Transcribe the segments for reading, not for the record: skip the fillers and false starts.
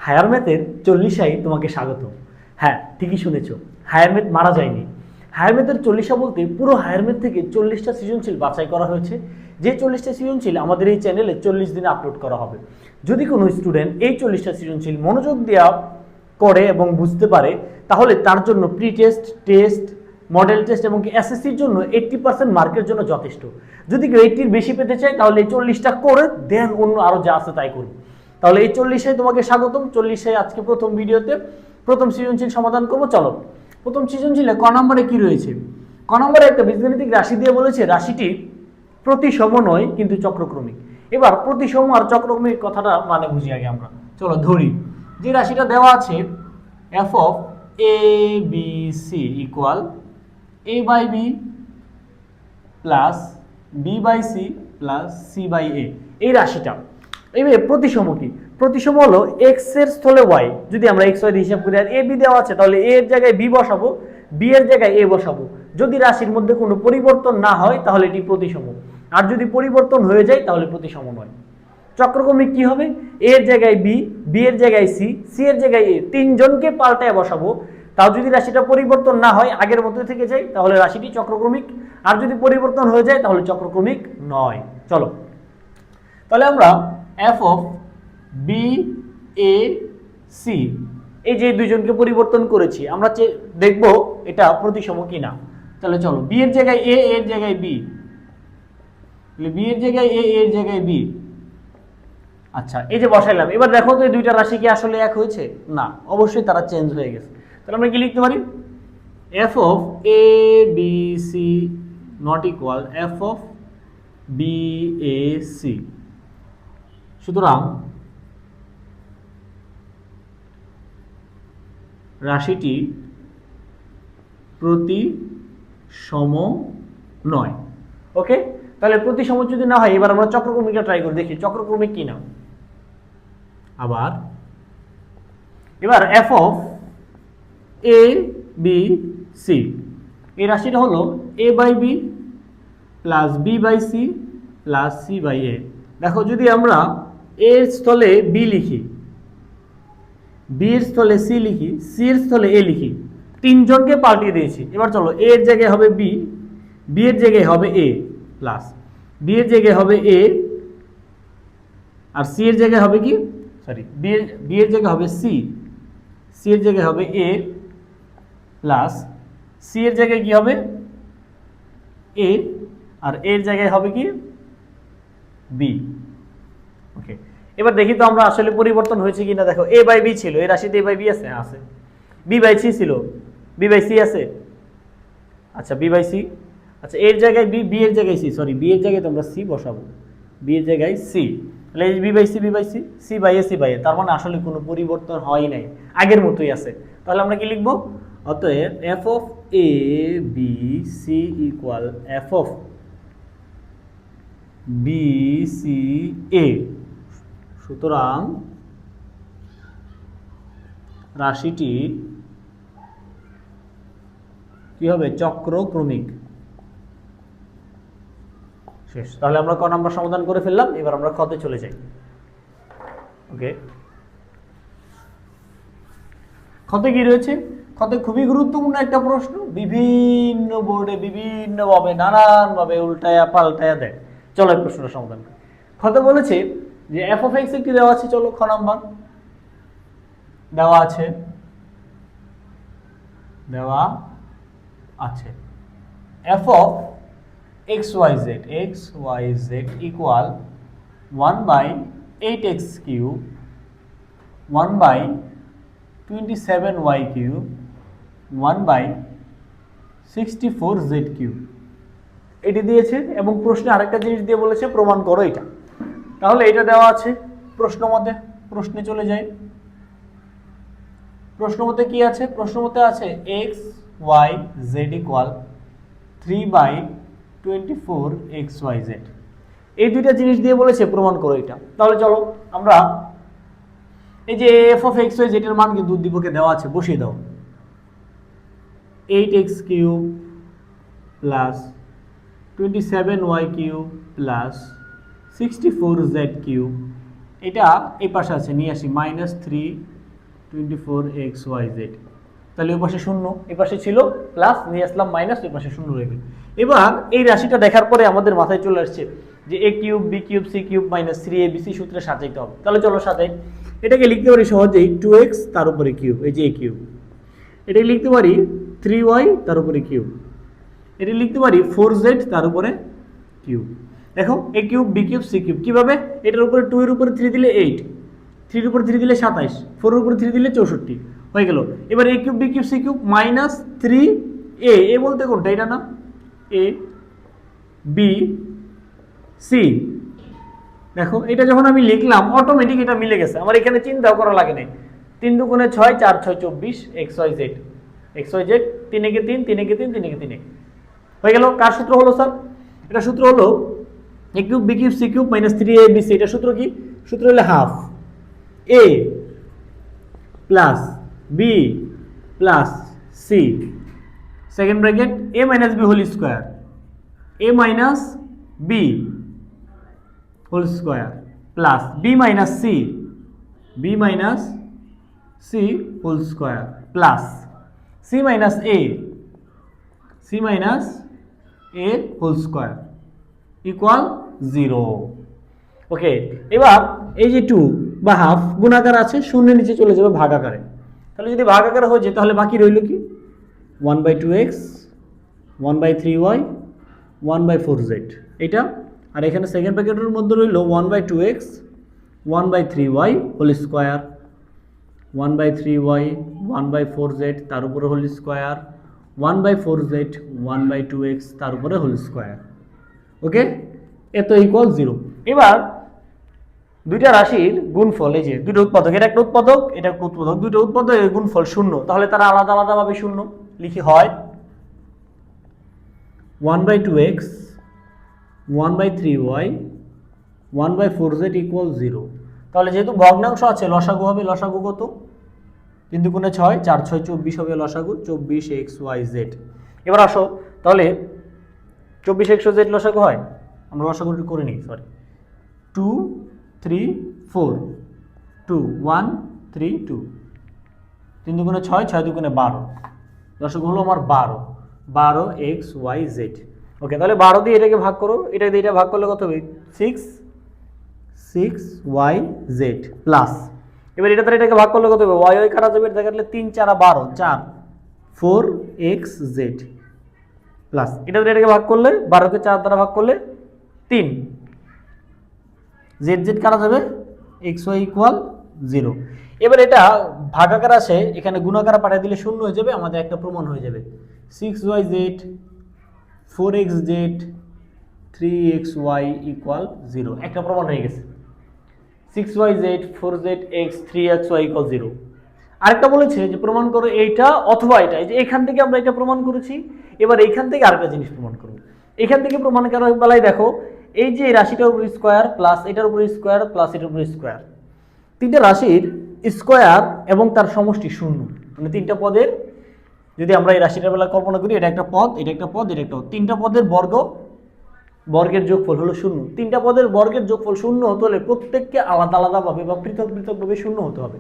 Higher ম্যাথের 40 তোমাকে স্বাগত। হ্যাঁ, ঠিকই শুনেছ, হায়ার ম্যাথ মারা যায়নি। হায়ার ম্যাথের 40 বলতে পুরো হায়ার ম্যাথ থেকে 40টা সৃজনশীল বাছাই করা হয়েছে, যে 40টা সৃজনশীল আমাদের এই চ্যানেলে 40 দিনে আপলোড করা হবে। যদি কোনো স্টুডেন্ট এই 40টা সৃজনশীল মনোযোগ দেওয়া করে এবং বুঝতে পারে, তাহলে তার জন্য pre test, test, model test এবং এসএসসির জন্য 80% মার্কের জন্য যথেষ্ট। যদি কেউ 80-র বেশি পেতে চায় তাহলে এই 40টা করে দেন, অন্য আরও যা আছে তাই করুন। তাহলে এই 40 তোমাকে স্বাগতম। 40 আজকে প্রথম ভিডিওতে প্রথম সৃজনশীল সমাধান করব। চলো, প্রথম সৃজনশীলে ক নম্বরে কি রয়েছে? ক নম্বরে একটা বীজগণিতিক রাশি দিয়ে বলেছে রাশিটি প্রতিসম নয় কিন্তু চক্রক্রমিক। এবার প্রতিসম আর চক্রক্রমিক কথাটা মানে বুঝি আগে আমরা। চলো ধরি, যে রাশিটা দেওয়া আছে F of A B C equal A by B plus B by C plus C by A, এই রাশিটা এবার প্রতিসম কি? প্রতিসম হলো এক্স এর স্থলে ওয়াই। যদি আমরা এক্স ওয়াই হিসাব করি আর এ বি দেওয়া আছে, তাহলে এ এর জায়গায় বি বসাবো, বি এর জায়গায় এ বসাবো। যদি রাশির মধ্যে কোনো পরিবর্তন না হয় তাহলে এটি প্রতিসম, আর যদি পরিবর্তন হয়ে যায় তাহলে প্রতিসম নয়। চক্রক্রমিক কি হবে? এ এর জায়গায় বি, বি এর জায়গায় সি, সি এর জায়গায় এ, তিনজনকে পাল্টায় বসাবো। তাও যদি রাশিটা পরিবর্তন না হয়, আগের মতো থেকে যায়, তাহলে রাশিটি চক্রক্রমিক। আর যদি পরিবর্তন হয়ে যায় তাহলে চক্রক্রমিক নয়। চলো, তাহলে আমরা F of B A C, এই যে দুইজনকে পরিবর্তন করেছি, আমরা দেখব এটা প্রতিসম কিনা। তাহলে চলো, বি এর জায়গায় এ, এর জায়গায় বি, বি এর জায়গায় এ, এর জায়গায় বি। আচ্ছা, এই যে বসাইলাম, এবার দেখো তো এই দুইটা রাশি কি আসলে এক হয়েছে? না, অবশ্যই তারা চেঞ্জ হয়ে গেছে। তাহলে আমরা কি লিখতে পারি? F of A B C not equal F of B A C. সুতরাং রাশিটি প্রতিসম নয়। ওকে, তাহলে প্রতিসম যদি না হয়, এবার আমরা চক্রক্রমিকটা ট্রাই করে দেখি চক্রক্রমিক কি না। আবার এবার F of A B C, এই রাশিটা হলো A by B plus B by C plus C by A. দেখো, যদি আমরা এর স্থলে বি লিখি, বি এর স্থলে সি লিখি, সি এর স্থলে এ লিখি, তিনজনকে পাল্টিয়ে দিয়েছি। এবার চলো, এ এর জায়গায় হবে বি, বি এর জায়গায় হবে এ প্লাস বি এর জায়গায় হবে এ, আর সি এর জায়গায় হবে কি, সরি, বি এর জায়গায় হবে সি, সি এর জায়গায় হবে এ প্লাস সি এর জায়গায় কি হবে এ, আর এর জায়গায় হবে কি বি। ওকে, এবার দেখি তো আমরা আসলে পরিবর্তন হয়েছে কিনা। দেখো, এ বাই বি ছিল, এই রাশিতে এ বাই বি আছে, আছে। বি বাই সি ছিল, বি বাই সি আছে। আচ্ছা, বি বাই সি, আচ্ছা, এর জায়গায় বি, বি এর জায়গায় সি, সরি, বি এর জায়গায় তোমরা সি বসাবো, বি এর জায়গায় সি। তাহলে B by C, B by C, C by A, C by A, তার মানে আসলে কোনো পরিবর্তন হয় নাই, আগের মতোই আছে। তাহলে আমরা কি লিখবো? অতএব F of A B C equal F of B C A. সুতরাং রাশিটি কি হবে? চক্রক্রমিক। শেষ। তাহলে আমরা ক নাম্বার সমাধান করে ফেললাম। এবার আমরা খতে চলে যাই। ওকে, খতে কি রয়েছে? খতে খুবই গুরুত্বপূর্ণ একটা প্রশ্ন, বিভিন্ন বোর্ডে বিভিন্নভাবে নানানভাবে উল্টায়া পাল্টায়া দেয়। চলো এই প্রশ্নটা সমাধান করি। খতে বলেছে যে এফ অফ এক্স একটি দেওয়া আছে। চলো, খ নাম্বার দেওয়া আছে, দেওয়া আছে F of X Y Z equal 1/8x cube 1/27y cube 1/64z cube, এটি দিয়েছে। এবং প্রশ্নে আরেকটা জিনিস দিয়ে বলেছে প্রমাণ করো এটা। তাহলে এটা দেওয়া আছে প্রশ্ন মতে, প্রশ্নে চলে যায়। প্রশ্ন মতে কি আছে? প্রশ্ন মতে আছে x Y Z equal 3/24xyz। এই দুইটা জিনিস দিয়ে বলেছে প্রমাণ করো এটা। তাহলে চলো আমরা এই যে F of X Y Z এর মান কিন্তু উদ্দীপকে দেওয়া আছে, বসিয়ে দাও। 8x cube plus 27y cube plus 64z cube, এটা এই পাশে আছে, নিয়ে আসি -3 24xyz। তাহলে ওই পাশে শূন্য, এই পাশে ছিল প্লাস, নিয়ে আসলাম মাইনাস, ওই পাশে শূন্য রয়ে গেল। এবার এই রাশিটা দেখার পরে আমাদের মাথায় চলে আসছে যে a cube b cube c cube minus 3abc সূত্রে সাজাইতে হবে। তাহলে চলো সাজাই। এটাকে লিখতে পারি সহজেই 2x তার উপরে কিউব, এই যে a কিউব। এটাকে লিখতে পারি 3y তার উপরে কিউব। এটা লিখতে পারি 4z তার উপরে কিউব। দেখো a cube b cube c cube কিভাবে, এটার উপরে 2 এর উপরে 3 দিলে 8, 3 এর উপরে 3 দিলে 27, 4 এর উপরে 3 দিলে 64 হয়ে গেল। এবার a cube b cube c cube minus 3a, এ বলতে কোনটা, এটা না, a b c। দেখো এটা যখন আমি লিখলাম অটোমেটিক এটা মিলে গেছে, আমার এখানে চিন্তাও করা লাগে নাই। 3 দুগুণে 6, 4 6 24 xyz, xyz 3 একে 3, 3 একে 3, 3 একে 3 হয়ে গেল। কার সূত্র হলো স্যার? এটা সূত্র হলো a cube b cube c cube minus 3abc। এটা সূত্র কি? সূত্র হলো half a plus b plus c second bracket a minus b whole square, a minus b whole square plus b minus c, b minus c whole square plus c minus a, c minus a whole square equal 0। Okay, এবার এই যে 2 বা half গুণাকার আছে, শূন্যের নিচে চলে যাবে ভাগাকারে। তাহলে যদি ভাগাকার হয়ে যায় তাহলে বাকি রইল কি 1/2x 1/3y 1/4z এটা। আর এখানে সেকেন্ড ব্র্যাকেটের মধ্যে রইল 1/2x 1/3y whole square 1/3y 1/4z তার উপরে হোল স্কয়ার 1/4z 1/2x তার উপরে হোল স্কয়ার। ওকে, এত ইকুয়াল 0। এবার দুইটা রাশির গুণফল, এই যে দুটো উৎপাদক, এটা একটা উৎপাদক, এটা একটা উৎপাদক, দুটো উৎপাদকের গুণফল শূন্য, তাহলে তারা আলাদা আলাদাভাবে শূন্য লিখি হয় 1/2x 1/3y 1/4z ইকুয়াল 0। তাহলে যেহেতু ভগ্নাংশ আছে লসাগু হবে, লসাগু কত? 3 দুগুণে 6, 4 6 24 হবে লসাগু 24xyz। এবার আসো তাহলে 24xyz লসাগু হয়, আমরা লসাগুটি করে নিই, সরি 2 3 4 2 1 3 2, 3 দুগুণে 6, 6 দুগুণে 12, লসাগু হলো আমার 12xyz। ওকে, তাহলে 12 দিয়ে এটাকে ভাগ করো, এটা দিয়ে এটা ভাগ করলে কত হবে 6yz প্লাস, এবার এটা দ্বারা এটাকে ভাগ করলে কত হবে, y কাটা যাবে, এটা কাটলে 3 4 12 4 4xz প্লাস, এটা দ্বারা এটাকে ভাগ করলে 12 কে 4 দ্বারা ভাগ করলে 3, z কাটা যাবে xy ইকুয়াল 0। এবার এটা ভাগাকার আসে, এখানে গুণাকার পাঠিয়ে দিলে শূন্য হয়ে যাবে, আমাদের একটা প্রমাণ হয়ে যাবে 6yz 4xz 3xy ইকুয়াল 0, একটা প্রমাণ হয়ে গেছে 6yz 4zx 3xy ইকুয়াল 0। আরেকটা বলেছে যে প্রমাণ করো এইটা অথবা এটা, এই যে এখান থেকে আমরা এটা প্রমাণ করেছি, এবার এইখান থেকে আরেকটা জিনিস প্রমাণ করব। এখান থেকে প্রমাণ করার বেলায় দেখো এই যে রাশিটার উপর স্কয়ার প্লাস এটার উপর স্কয়ার প্লাস এটার উপর স্কয়ার, তিনটা রাশির স্কয়ার এবং তার সমষ্টি শূন্য, মানে তিনটা পদের যদি আমরা এই রাশিটার বেলা কল্পনা করি, এটা একটা পদ, এটা একটা পদ, এটা একটা পদ, তিনটা পদের বর্গের যোগফল হলো শূন্য। তিনটা পদের বর্গের যোগফল শূন্য হতে হলে প্রত্যেককে আলাদা আলাদাভাবে বা পৃথক পৃথকভাবে শূন্য হতে হবে।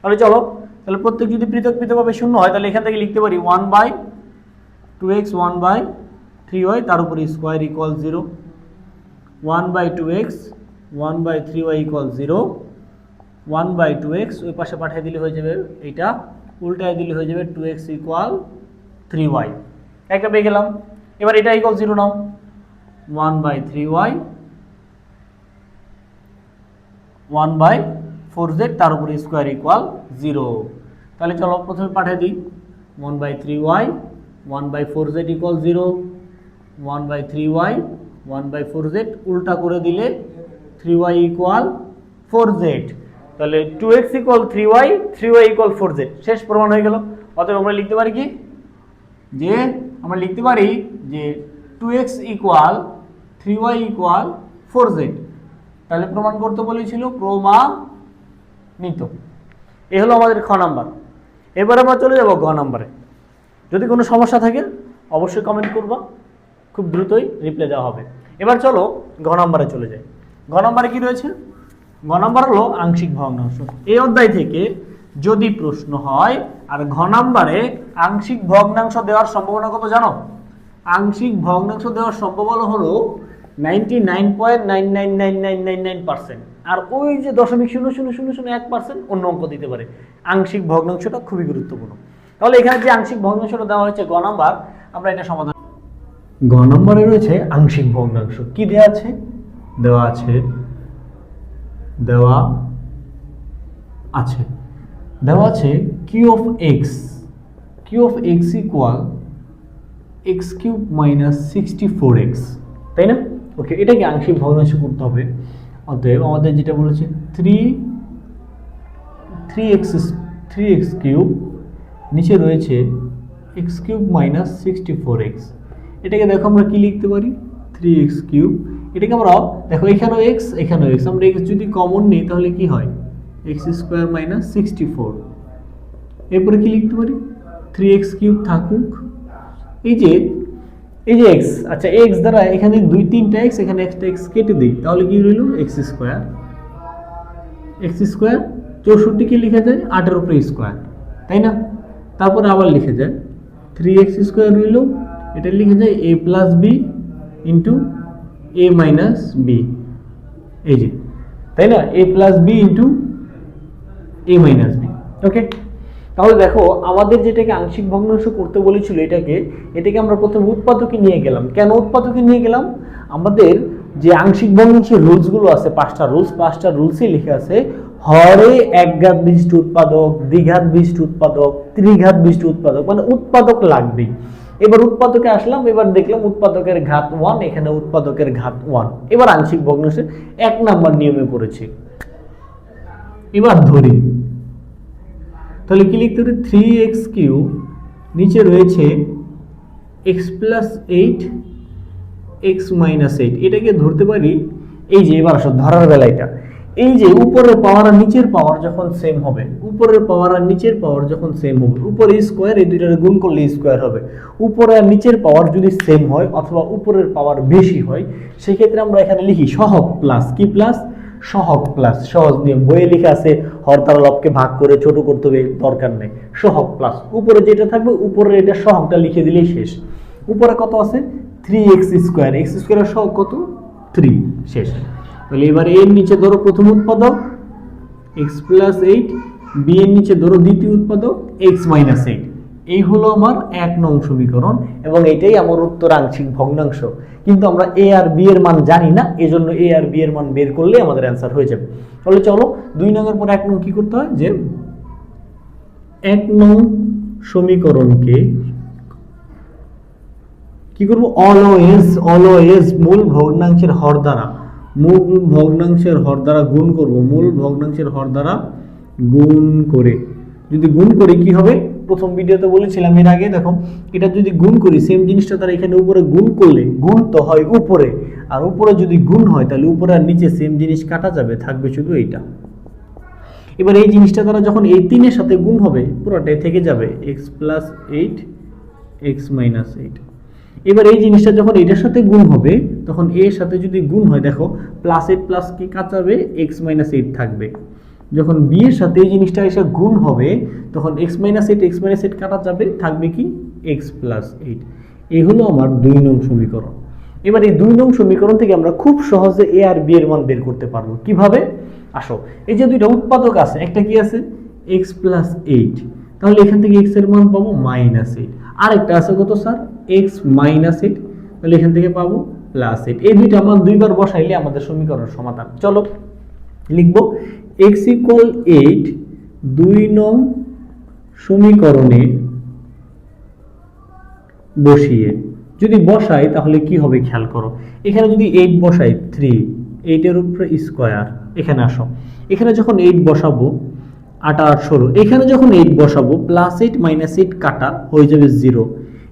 তাহলে চলো, তাহলে প্রত্যেক যদি পৃথক পৃথকভাবে শূন্য হয় তাহলে এখান থেকে লিখতে পারি 1/2x 1/3y তার উপর square equal 0, 1/2x 1/3y equal 0, 1/2x ওই পাশে পাঠিয়ে দিলে হয়ে যাবে, এইটা উল্টায় দিলে হয়ে যাবে 2x ইকুয়াল 3y, একটা পেয়ে গেলাম। এবার এটা ইকুয়াল 0 নাও, 1/3y 1/4z তার উপর স্কয়ার ইকুয়াল 0। তাহলে চলো প্রথমে পাঠিয়ে দিই 1/3y 1/4z equal 0, 1/3y 1/4z উল্টা করে দিলে 3y ইকুয়াল 4z, তাহলে 2x equal 3y 3y equal 4z, শেষ প্রমাণ হয়ে গেল। অতএব আমরা লিখতে পারি কি, যে আমরা লিখতে পারি যে 2x equal 3y equal 4z, তাহলে প্রমাণ করতে বলেছিল, প্রমাণিত। এই হলো আমাদের খ নাম্বার। এবার আমরা চলে যাব ঘ নাম্বারে। যদি কোনো সমস্যা থাকে অবশ্যই কমেন্ট করবা, খুব দ্রুতই রিপ্লাই দেওয়া হবে। এবার চলো ঘ নাম্বারে চলে যাই। ঘ নাম্বারে কি রয়েছে? ঘ নাম্বার হলো আংশিক ভগ্নাংশ। এই অধ্যায় থেকে যদি প্রশ্ন হয়। আর ঘ নাম্বারে আংশিক ভগ্নাংশ দেওয়ার সম্ভাবনা কত জানো? আংশিক ভগ্নাংশ দেওয়ার সম্ভাবনা হলো 99.999999%। আর ওই যে 0.000001% অন্য অঙ্ক দিতে পারে। আংশিক ভগ্নাংশটা খুবই গুরুত্বপূর্ণ। তাহলে এখানে যে আংশিক ভগ্নাংশটা দেওয়া হয়েছে গ নাম্বার, আমরা এটা সমাধান। গ নম্বরে রয়েছে আংশিক ভগ্নাংশ। কি দেওয়া আছে? দেওয়া আছে Q of X equal X cube minus 64x, তাই না? ওকে, এটাকে আংশিক ভগ্নাংশ করতে হবে। অতএব আমাদের যেটা বলেছে 3x কিউব, নিচে রয়েছে এক্স কিউব মাইনাস 64x। এটাকে দেখো আমরা কি লিখতে পারি? 3x cube. এটাকে আমরা দেখো এখানেও x এখানেও x, আমরা x যদি কমন নিই তাহলে কি হয়? x square minus 64। এরপরে কি লিখতে পারি? 3x কিউব থাকুক, এই যে x, আচ্ছা x দ্বারা এখানে 2-3টা x, এখানে একটা x কেটে দিই, তাহলে কি রইল? x স্কোয়ার 64 কি লিখা যায়? 8 এর উপরে স্কোয়ার, তাই না? তারপরে আবার লিখে যায় 3x স্কোয়ার রইল, এটা লিখে যায় a plus B into a minus B, এই যে, তাই না? a plus B into a minus B. Okay, তাহলে দেখো আমাদের যেটাকে আংশিক ভগ্নাংশ করতে বলেছিল, এটাকে আমরা প্রথমে উৎপাদকে নিয়ে গেলাম। কেন উৎপাদকে নিয়ে গেলাম? আমাদের যে আংশিক ভগ্নাংশের রুলসগুলো আছে, 5টা রুলসই লেখা আছে হরে একঘাত বিশিষ্ট উৎপাদক, দ্বিঘাত বিশিষ্ট উৎপাদক, ত্রিঘাত বিশিষ্ট উৎপাদক, মানে উৎপাদক লাগবেই। এবার উৎপাদকে আসলাম, এবার দেখলাম উৎপাদকের ঘাত 1, এখানে উৎপাদকের ঘাত 1। এবার আংশিক ভগ্নাংশের 1 নাম্বার নিয়মে পড়েছি। এবার ধরি, তাহলে কি লিখতে হবে? 3x কিউব, নিচে রয়েছে x প্লাস 8 x মাইনাস 8। এটাকে ধরতে পারি, এই যে এবার আসো ধরার বেলা, এটা এই যে উপরের পাওয়ার আর নিচের পাওয়ার যখন সেম হবে, উপরে স্কোয়ার, এই দুইটার গুণ করলে স্কোয়ার হবে। উপরে আর নিচের পাওয়ার যদি সেম হয় অথবা উপরের পাওয়ার বেশি হয়, সেক্ষেত্রে আমরা এখানে লিখি সহগ প্লাস। কি প্লাস? সহগ প্লাস। সহজ নিয়ম, বইয়ে লেখা আছে, হর দ্বারা লবকে ভাগ করে ছোট করতে হবে, দরকার নেই। সহগ প্লাস, উপরে যেটা থাকবে উপরে এটা সহগটা লিখে দিলেই শেষ। উপরে কত আছে? 3x স্কোয়ার, x স্কোয়ারের সহগ কত? 3, শেষ। তাহলে এবার এর নিচে ধরো প্রথম উৎপাদক x প্লাস 8, বি এর নিচে ধরো দ্বিতীয় উৎপাদক x মাইনাস 8। এই হলো আমার 1 নং সমীকরণ, এবং এটাই আমার উত্তর আংশিক ভগ্নাংশ। কিন্তু আমরা a আর b এর মান জানি না, এজন্য a আর b এর মান বের করলে আমাদের অ্যান্সার হয়ে যাবে। তাহলে চলো 2 নং এর পর 1 নং কি করতে হয়, যে 1 নং সমীকরণকে কি করব? অলওয়েজ মূল ভগ্নাংশের হর দ্বারা গুণ করব। মূল ভগ্নাংশের হর দ্বারা গুণ করে, যদি গুণ করি কি হবে? প্রথম ভিডিওতে বলেছিলাম এর আগে, দেখো এটা যদি গুণ করি সেম জিনিসটা তার এখানে উপরে গুণ করলে গুণ তো হয় উপরে, আর উপরে যদি গুণ হয় তাহলে উপরে আর নিচে সেম জিনিস কাটা যাবে, থাকবে শুধু এইটা। এবার এই জিনিসটা দ্বারা যখন এই 3 এর সাথে গুণ হবে, পুরোটাই থেকে যাবে x প্লাস 8 x মাইনাস 8। এবার এই জিনিসটা যখন এটার সাথে গুণ হবে, তখন এর সাথে যদি গুণ হয়, দেখো প্লাস 8 প্লাস কি কাটাবে? x মাইনাস 8 থাকবে। যখন b এর সাথে এই জিনিসটা এসে গুণ হবে, তখন x মাইনাস 8 কাটা যাবে, থাকবে কি? x plus 8। এই হলো আমার 2 নং সমীকরণ। এবার এই 2 নং সমীকরণ থেকে আমরা খুব সহজে a আর b এর মান বের করতে পারবো। কিভাবে? আসো, এই যে দুইটা উৎপাদক আছে, একটা কি আছে? x প্লাস 8, তাহলে এখান থেকে x এর মান পাবো মাইনাস 8। আরেকটা আছে কত স্যার? x মাইনাস 8, তাহলে এখান থেকে পাবো প্লাস 8। এই দুইটা মান দুইবার বসাইলে আমাদের সমীকরণের সমাধান। চলো লিখবো x ইকুয়াল 8 2 নং সমীকরণে বসিয়ে, যদি বসাই তাহলে কি হবে খেয়াল করো। এখানে যদি 8 বসাই 3, 8 এর উপরে স্কয়ার, এখানে আসো, এখানে যখন 8 বসাবো 8 8 16, এখানে যখন 8 বসাবো প্লাস 8 মাইনাস 8 কাটা হয়ে যাবে 0।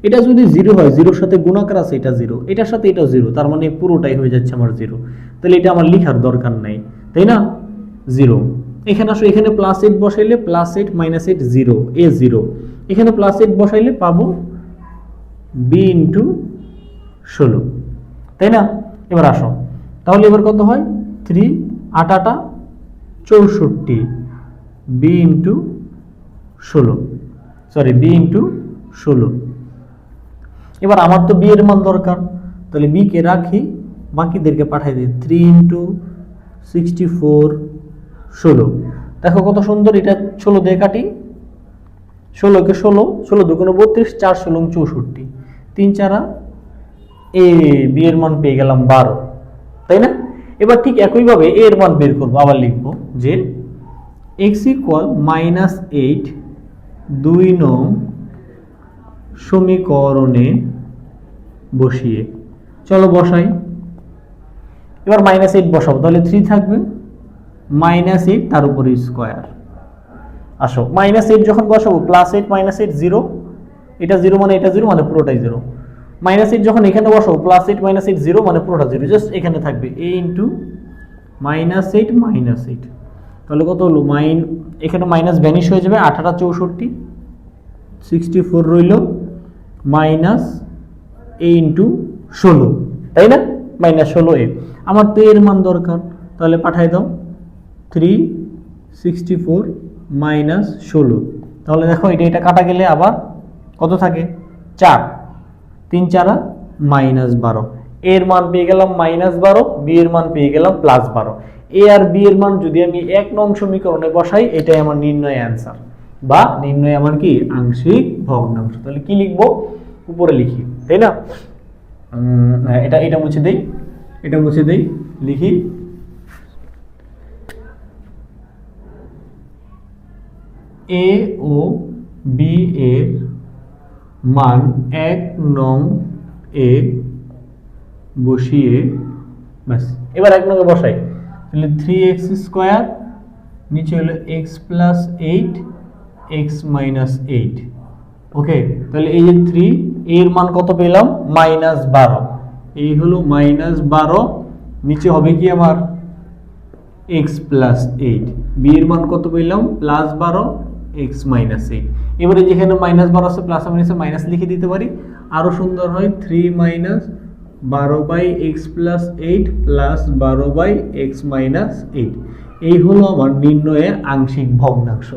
এটা যদি 0 হয়, 0 সাথে গুণাকার আছে, এটা 0, এটার সাথে এটা 0, তার মানে পুরোটাই হয়ে যাচ্ছে আমার 0। তাহলে এটা আমার লেখার দরকার নাই, তাই না? 0। এখানে আসো, এখানে প্লাস 8 বসাইলে প্লাস 8 মাইনাস 8 0, এ 0। এখানে প্লাস 8 বসাইলে পাবো b ইন্টু 16, তাই না? এবার আসো, তাহলে এবার কত হয়? 3 8 8 64, b into 16, sorry B into 16। এবার আমার তো বি এর মান দরকার, তাহলে বি কে রাখি, বাকিদেরকে পাঠাই দিই 3 ইন্টু 64 16। দেখো কত সুন্দর, এটা 16 দিয়ে কাটি, 16কে 16, 16 দুগুণ 32, 4 16 64, 3 4 এ বি এর মান পেয়ে গেলাম 12, তাই না? এবার ঠিক একইভাবে এ এর মান বের করবো, আবার লিখবো যে x ইকুয়াল -8 2 নং সমীকরণে বসিয়ে, চলো বসাই। এবার -8 বসাবো, তাহলে 3 থাকবে, -8 তার উপরে স্কোয়ার। আসো -8 যখন বসাবো, +8 -8 0, এটা 0 মানে এটা 0 মানে পুরোটাই 0। -8 যখন এখানে বসাবো, +8 -8 0 মানে পুরোটা 0, জাস্ট এখানে থাকবে a ইন্টু -8 -8। তাহলে কত হলো, এখানে মাইনাস ভ্যানিশ হয়ে যাবে, 8 8 64, 64 রইল, মাইনাস a ইন্টু 16, তাই না? -16a। আমার তো এর মান দরকার, তাহলে পাঠাই দাও 3 64 -16। তাহলে দেখো এটা কাটা গেলে আবার কত থাকে, 4, 3 4 -12। এর মান পেয়ে গেলাম -12, বি এর মান পেয়ে গেলাম +12। এ আর বি এর মান যদি আমি 1 নং সমীকরণে বসাই, এটাই আমার নির্ণয় অ্যান্সার, বা নির্ণয় আমার কি আংশিক ভগ্নাংশ। তাহলে কি লিখবো, উপরে লিখি, তাই না? এটা মুছে দেই, এটা মুছে দেই, লিখি এ ও বি এর মান 1 নং এ বসিয়ে, ব্যাস। এবার 1 নং এ বসাই, তাহলে 3x স্কোয়ার, নিচে হলো x প্লাস 8 x মাইনাস 8। ওকে, তাহলে এই যে 3, এর মান কত পেলাম, -12, এই হলো -12, নিচে হবে কি আমার x প্লাস 8, বি এর মান কত পেলাম, +12 x মাইনাস 8। এবারে যেখানে -12 আছে, প্লাস মাইনাসে মাইনাস লিখে দিতে পারি, আরো সুন্দর হয়, 3 -12/x plus 8 plus 12/x minus 8। এই হলো আমার নির্ণয়ের আংশিক ভগ্নাংশ।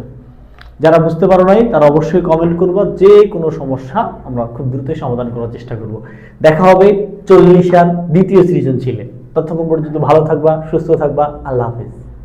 যারা বুঝতে পারো নাই তারা অবশ্যই কমেন্ট করবো, যে কোনো সমস্যা আমরা খুব দ্রুতই সমাধান করার চেষ্টা করব। দেখা হবে 40 আর দ্বিতীয় সৃজনশীলে। ততক্ষণ পর্যন্ত ভালো থাকবা, সুস্থ থাকবা, আল্লাহ হাফেজ।